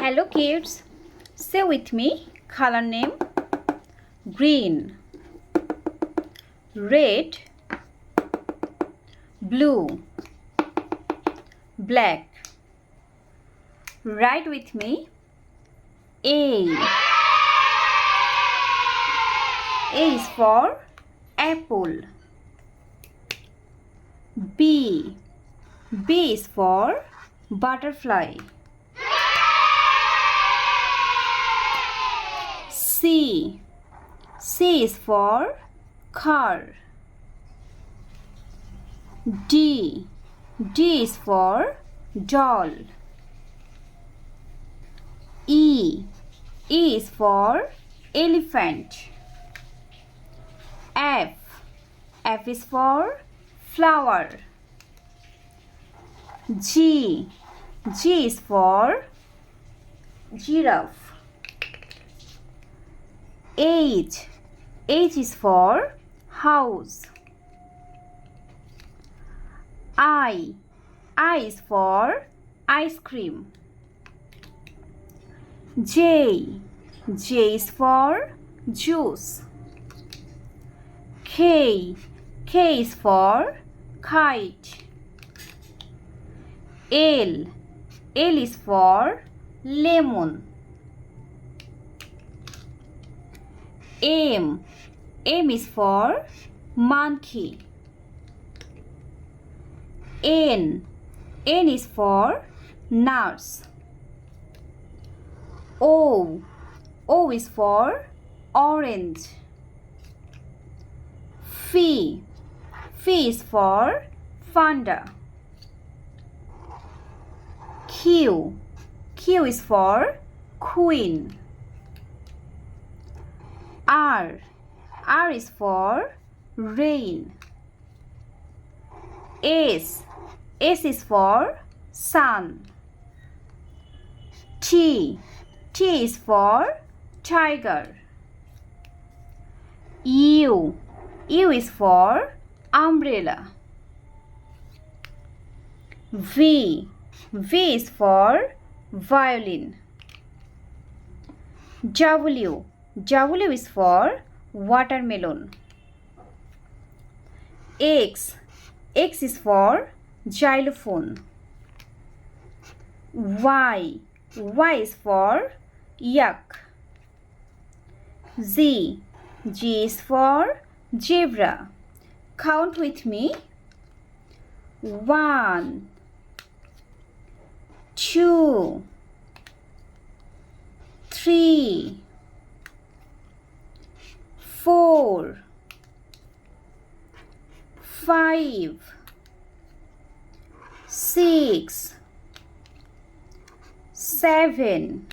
Hello kids, say with me color name green, red, blue, black. Write with me A. A is for apple. B. B is for butterfly. C. C is for car. D. D is for doll. E. E is for elephant. F. F is for flower. G. G is for giraffe. H. H is for house. I. I is for ice cream. J. J is for juice. K. K is for kite. L. L is for lemon. M. M is for monkey. N. N is for nurse. O. O is for orange. F. F is for panda. Q. Q is for queen. R. R is for rain. S. S is for sun. T. T is for tiger. U. U is for umbrella. V. V is for violin. W. W is for watermelon. X. X is for xylophone. Y. Y is for yak. Z. G is for zebra. Count with me. 1, 2, 3, 4, 5, 6, 7,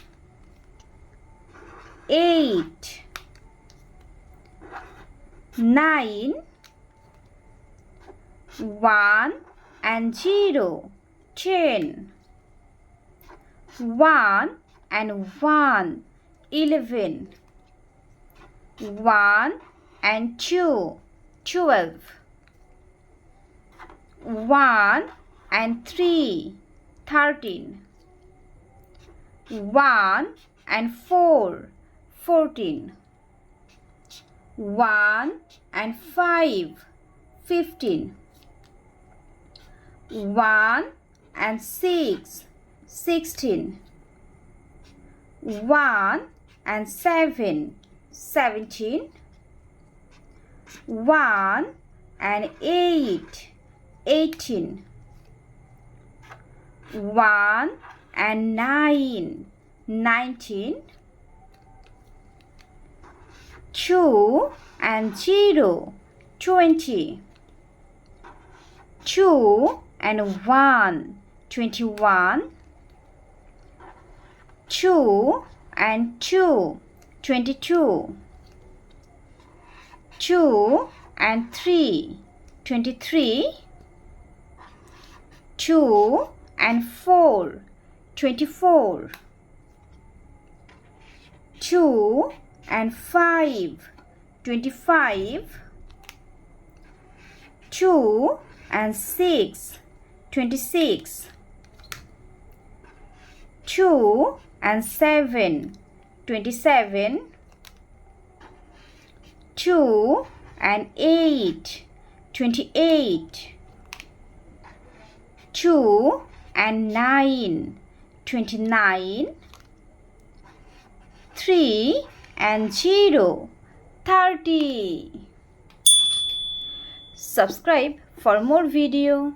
8, 9, 1 and 0, 10, 1 and 1, 11, 1 and 2, 12, 1 and 3, 13, 1 and 4, 14, 1 and 5, 15, 1 and 6, 16, 1 and 7, 17, 1 and 8, 18, 1 and 9, 19, 2 and 0, 20, 2 and 1, 21, 2 and 2, 22, 2 and 3, 23, 2 and 4, 24, 2 and 5, 25, 2 and 6, 26, 2 and 7, 27. 2 and 8, 28. 2 and 9, 29. 3 and 0, 30. Subscribe for more video.